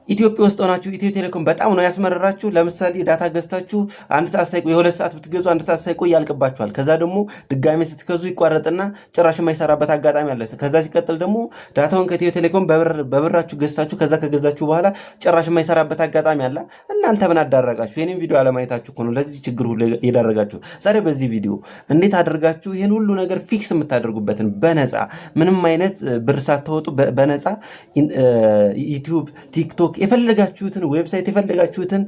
ኢትዮጵያ ውስጥ ሆናችሁ ኢትዮ ቴሌኮም በጣም ነው ያስመረራችሁ። ለምሳሌ ዳታ ገዝታችሁ አንድ ሰዓት ሳይቆይ የሁለት ሰዓት ብትገዙ አንድ ሰዓት ሳይቆይ ያልቅባችኋል። ከዛ ደግሞ ድጋሜ ስትገዙ ይቋረጥና ጭራሽ የማይሰራበት አጋጣሚ አለ። ከዛ ሲቀጥል ደግሞ ዳታውን ከኢትዮ ቴሌኮም በብራችሁ ገዝታችሁ ከዛ ከገዛችሁ በኋላ ጭራሽ የማይሰራበት አጋጣሚ አለ። እናንተ ምን አዳረጋችሁ? የኔን ቪዲዮ አለማየታችሁ እኮ ነው ለዚህ ችግር ሁሉ የዳረጋችሁ። ዛሬ በዚህ ቪዲዮ እንዴት አድርጋችሁ ይህን ሁሉ ነገር ፊክስ የምታደርጉበትን በነፃ ምንም አይነት ብር ሳታወጡ በነፃ ዩቲዩብ፣ ቲክቶክ የፈለጋችሁትን ዌብሳይት የፈለጋችሁትን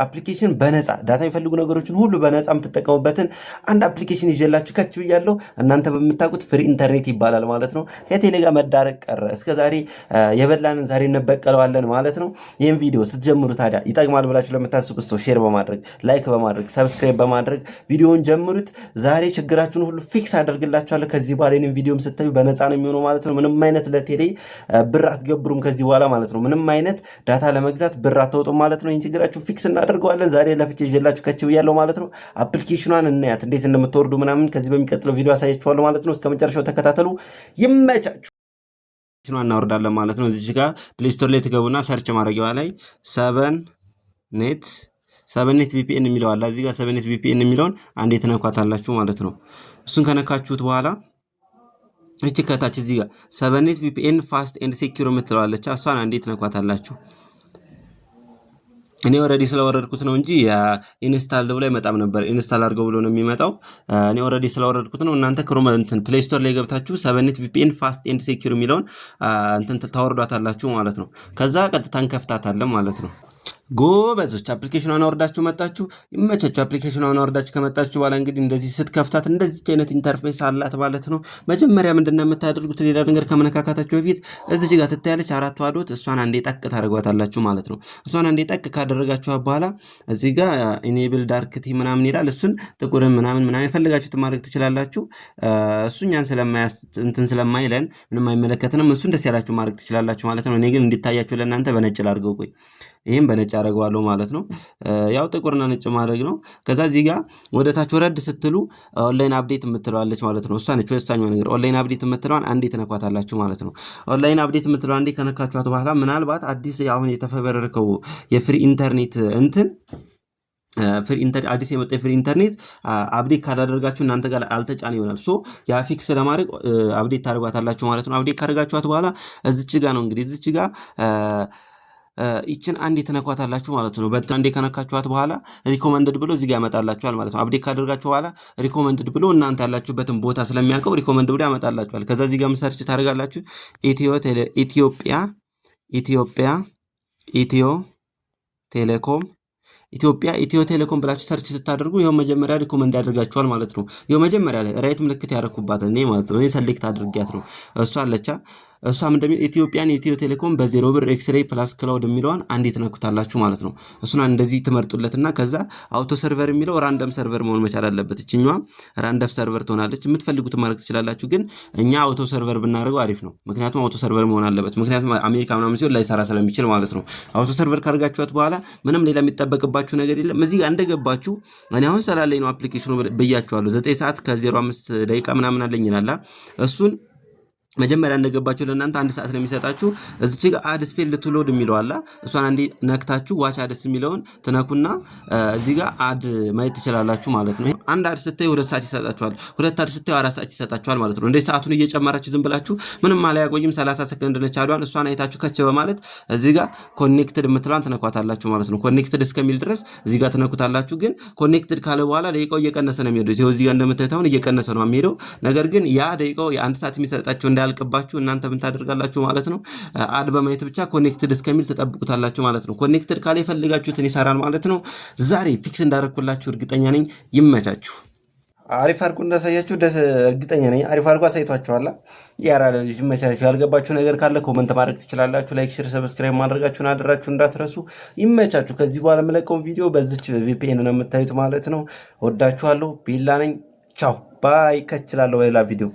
አፕሊኬሽን በነፃ ዳታ የሚፈልጉ ነገሮችን ሁሉ በነፃ የምትጠቀሙበትን አንድ አፕሊኬሽን ይዤላችሁ ከች ብያለሁ። እናንተ በምታውቁት ፍሪ ኢንተርኔት ይባላል ማለት ነው። ከቴሌ ጋር መዳረቅ ቀረ። እስከዛሬ የበላንን ዛሬ እንበቀለዋለን ማለት ነው። ይህም ቪዲዮ ስትጀምሩ ታዲያ ይጠቅማል ብላችሁ ለምታስቡት ሰው ሼር በማድረግ ላይክ በማድረግ ሰብስክራይብ በማድረግ ቪዲዮውን ጀምሩት። ዛሬ ችግራችሁን ሁሉ ፊክስ አደርግላችኋለሁ። ከዚህ በኋላ ይህን ቪዲዮም ስታዩ በነፃ ነው የሚሆነው ማለት ነው። ምንም አይነት ለቴሌ ብር አትገብሩም ከዚህ በኋላ ማለት ነው። ምንም አይነት ዳታ ለመግዛት ብር አታወጡም ማለት ነው። ይህን ችግራችሁ ፊክስ እናደርገዋለን። ዛሬ ለፍቼ ይዤላችሁ ከች ብያለሁ ማለት ነው። አፕሊኬሽኗን እናያት እንዴት እንደምትወርዱ ምናምን ከዚህ በሚቀጥለው ቪዲዮ አሳያችኋለሁ ማለት ነው። እስከ መጨረሻው ተከታተሉ። ይመቻችሁ። እናወርዳለን ማለት ነው። እዚህ ጋር ፕሌይ ስቶር ላይ ትገቡና ሰርች ማድረጊያዋ ላይ ሰቨንኔት ቪፒኤን የሚለው አለ። እዚህ ጋር ሰቨንኔት ቪፒኤን የሚለውን አንዴ ትነኳታላችሁ ማለት ነው። እሱን ከነካችሁት በኋላ እቺ ከታች እዚህ ጋር ሰቨንኔት ቪፒኤን ፋስት ኤንድ ሴኪዩር የምትለዋለች እሷን አንዴ ትነኳታላችሁ። እኔ ኦልሬዲ ስለወረድኩት ነው እንጂ ኢንስታል ብሎ አይመጣም ነበር። ኢንስታል አድርገው ብሎ ነው የሚመጣው። እኔ ኦልሬዲ ስለወረድኩት ነው። እናንተ ክሮም ፕሌይ ስቶር ላይ ገብታችሁ ሰቨንኔት ቪፒኤን ፋስት ኤንድ ሴኪዩር የሚለውን ታወርዷታላችሁ ማለት ነው። ከዛ ቀጥታ እንከፍታታለን ማለት ነው። ጎበዞች አፕሊኬሽኗን አወርዳችሁ መጣችሁ። ይመቻችሁ። አፕሊኬሽኗን አወርዳችሁ ከመጣችሁ በኋላ እንግዲህ እንደዚህ ስትከፍታት እንደዚህ አይነት ኢንተርፌስ አላት ማለት ነው። መጀመሪያ ምንድነው የምታደርጉት? ሌላ ነገር ከመነካካታችሁ በፊት እዚህ ጋር ትታያለች አራት ዋዶት፣ እሷን አንዴ ጠቅ ታደርጓታላችሁ ማለት ነው። እሷን አንዴ ጠቅ ካደረጋችሁ በኋላ እዚህ ጋር ኢኔብል ዳርክ ቲ ምናምን ይላል። እሱን ጥቁር ምናምን የፈለጋችሁት ማድረግ ትችላላችሁ። እሱኛን ስለማይለን ምንም አይመለከተንም። እሱን ደስ ያላችሁ ማድረግ ትችላላችሁ ማለት ነው። እኔ ግን እንዲታያችሁ ለእናንተ በነጭ ላድርገው። ቆይ ይሄን በነጭ አደርገዋለሁ ማለት ነው። ያው ጥቁርና ነጭ ማድረግ ነው። ከዛ እዚህ ጋር ወደ ታች ወረድ ስትሉ ኦንላይን አፕዴት የምትለዋለች ማለት ነው። እሷ ነች ወሳኛው ነገር። ኦንላይን አፕዴት የምትለዋን አንዴ ተነኳታላችሁ ማለት ነው። ኦንላይን አፕዴት የምትለዋን አንዴ ከነካችኋት በኋላ ምናልባት አዲስ አሁን የተፈበረከው የፍሪ ኢንተርኔት አዲስ የመጣ የፍሪ ኢንተርኔት አፕዴት ካላደረጋችሁ እናንተ ጋር አልተጫነ ይሆናል። ሶ ያ ፊክስ ለማድረግ አፕዴት ታደርጓታላችሁ ማለት ነው። አፕዴት ካደረጋችኋት በኋላ እዚች ጋር ነው እንግዲህ እዚች ጋር ይችን አንዴ ተነኳታላችሁ ማለት ነው። በጣም አንዴ ከነካችኋት በኋላ ሪኮመንድድ ብሎ እዚህ ጋር ያመጣላችኋል ማለት ነው። አፕዴት ካደረጋችሁ በኋላ ሪኮመንድድ ብሎ እናንተ ያላችሁበትን ቦታ ስለሚያውቀው ሪኮመንድ ብሎ ያመጣላችኋል። ከዛ እዚህ ጋር ሰርች ታደርጋላችሁ ኢትዮ ቴሌኮም ብላችሁ ሰርች ስታደርጉ ይሄው መጀመሪያ ሪኮመንድ ያደርጋችኋል ማለት ነው። ይሄው መጀመሪያ ላይ ራይት ምልክት ያረኩባት እኔ ማለት ነው። እኔ ሰሌክት አድርጊያት ነው እሷ አለቻ። እሷም እንደሚል ኢትዮ ቴሌኮም በ0 ብር ኤክስሬይ ፕላስ ክላውድ የሚለውን አንዴ ትነኩታላችሁ ማለት ነው። እሱን እንደዚህ ትመርጡለትና ከዛ አውቶ ሰርቨር የሚለው ራንደም ሰርቨር መሆን መቻል አለበት። እቺኛዋ ራንደም ሰርቨር ትሆናለች። የምትፈልጉት ማድረግ ትችላላችሁ፣ ግን እኛ አውቶ ሰርቨር ብናደርገው አሪፍ ነው። ምክንያቱም አውቶ ሰርቨር መሆን አለበት። ምክንያቱም አሜሪካ ምናምን ሲሆን ላይሰራ ስለሚችል ማለት ነው። አውቶ ሰርቨር ካደርጋችኋት በኋላ ምንም ሌላ የሚጠበቅባችሁ ነገር የለም። እዚህ ጋር እንደገባችሁ እኔ አሁን ሰላለኝ ነው አፕሊኬሽኑ ብያችኋለሁ። 9 ሰዓት ከ05 ደቂቃ ምናምን አለኝ ይላል። እሱን መጀመሪያ እንደገባችሁ ለእናንተ 1 ሰዓት ነው የሚሰጣችሁ። እዚች ጋር አድስ ፌልድ ቱ ሎድ የሚለው አለ። እሷን አንዴ ነክታችሁ ዋች አድስ የሚለውን ትነኩና እዚህ ጋር አድ ማየት ትችላላችሁ ማለት ነው። አንድ አድ ስታዩ 2 ሰዓት ይሰጣችኋል። 2 አድ ስታዩ 4 ሰዓት ይሰጣችኋል ማለት ነው። እንደዚህ ሰዓቱን እየጨመራችሁ ዝም ብላችሁ ምንም አላያቆይም። 30 ሰከንድ ነች አዷን። እሷን አይታችሁ ከች በማለት እዚህ ጋር ኮኔክትድ የምትሏን ትነኳታላችሁ ማለት ነው። ኮኔክትድ እስከሚል ድረስ እዚህ ጋር ትነኩታላችሁ። ግን ኮኔክትድ ካለ በኋላ ደቂቃው እየቀነሰ ነው የሚሄደው። ይሄው እዚህ ጋር እንደምታዩት አሁን እየቀነሰ ነው የሚሄደው። ነገር ግን ያ ደቂቃው የ1 ሰዓት የሚሰጣችሁ ያልቅባችሁ እናንተ ምን ታደርጋላችሁ ማለት ነው። አድ በማየት ብቻ ኮኔክትድ እስከሚል ተጠብቁታላችሁ ማለት ነው። ኮኔክትድ ካለ የፈልጋችሁትን ይሰራል ማለት ነው። ዛሬ ፊክስ እንዳደረኩላችሁ እርግጠኛ ነኝ። ይመቻችሁ። አሪፍ አድርጎ እንዳሳያችሁ እርግጠኛ ነኝ። አሪፍ አድርጎ አሳይቷችኋል። ያራለ ይመቻችሁ። ያልገባችሁ ነገር ካለ ኮመንት ማድረግ ትችላላችሁ። ላይክ፣ ሼር፣ ሰብስክራይብ ማድረጋችሁን አደራችሁ እንዳትረሱ። ይመቻችሁ። ከዚህ በኋላ የምለቀውን ቪዲዮ በዚች ቪፒኤን ነው የምታዩት ማለት ነው። ወዳችኋለሁ። ቢላ ነኝ። ቻው ባይ። ከችላለሁ በሌላ ቪዲዮ